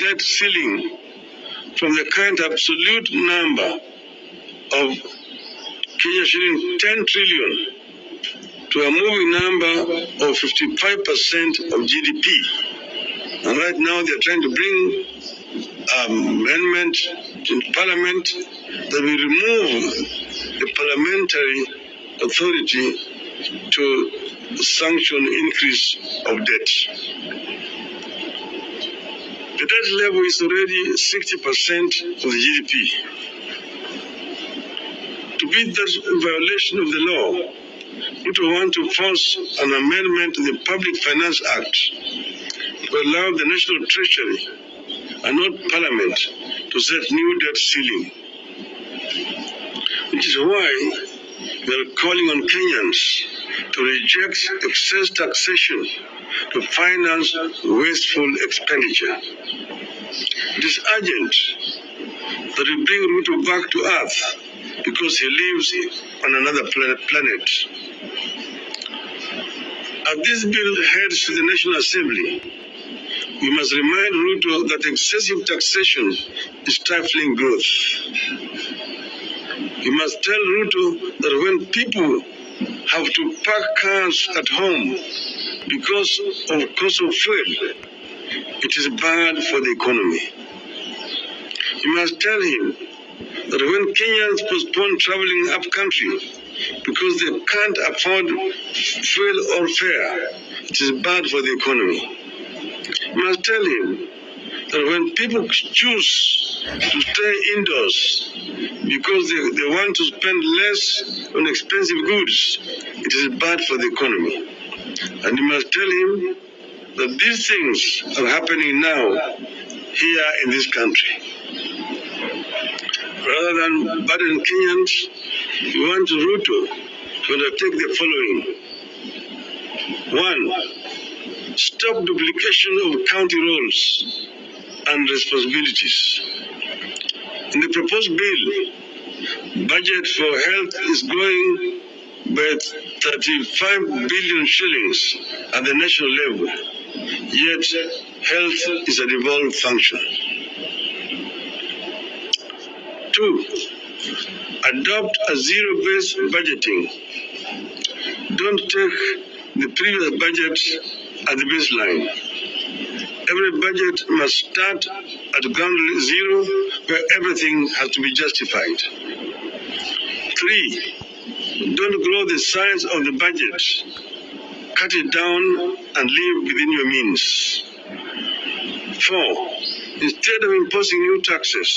debt ceiling from the current absolute number of Kenya shilling 10 trillion to a moving number of 55% of GDP. And right now they're trying to bring amendment in Parliament that will remove the parliamentary authority to sanction increase of debt. The debt level is already 60% of the GDP. To beat that violation of the law, RUTO want to force an amendment to the Public Finance Act to allow the National Treasury and not Parliament to set new debt ceiling. Which is why we are calling on Kenyans to reject excess taxation to finance wasteful expenditure. It is urgent that we bring RUTO back to Earth because he lives on another planet. As this bill heads to the National Assembly, we must remind RUTO that excessive taxation is stifling growth. We must tell RUTO that when people have to park cars at home because of cost of fuel, it is bad for the economy. You must tell him that when Kenyans postpone traveling up country because they can't afford fuel or fare, it is bad for the economy. You must tell him that when people choose to stay indoors because they want to spend less on expensive goods, it is bad for the economy. And you must tell him that these things are happening now here in this country. Rather than burden Kenyans, we want RUTO to undertake the following. 1. Stop duplication of county roles and responsibilities. In the proposed bill, budget for health is growing by 35 billion shillings at the national level, yet health is a devolved function. 2. Adopt a zero-based budgeting. Don't take the previous budget as the baseline. Every budget must start at ground zero where everything has to be justified. 3. Don't grow the size of the budget. Cut it down and live within your means. 4. Instead of imposing new taxes,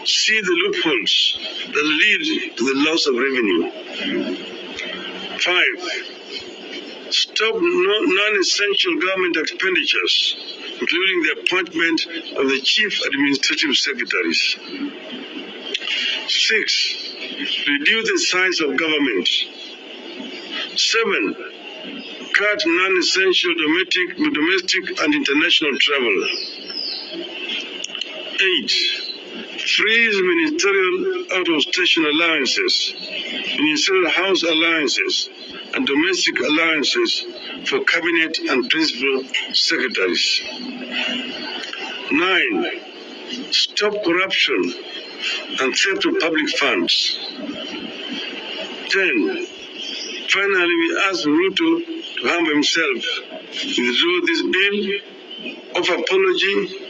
see the loopholes that lead to the loss of revenue. 5. Stop non-essential government expenditures, including the appointment of the chief administrative secretaries. 6. Reduce the size of government. 7. Cut non-essential domestic and international travel. 8. Freeze ministerial out-of-station allowances, ministerial house allowances, and domestic allowances for cabinet and principal secretaries. 9. Stop corruption and theft of public funds. 10. Finally, we ask RUTO to humble himself, withdraw this bill, offer apology,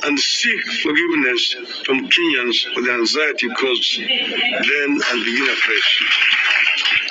and seek forgiveness from Kenyans for the anxiety caused then and begin afresh.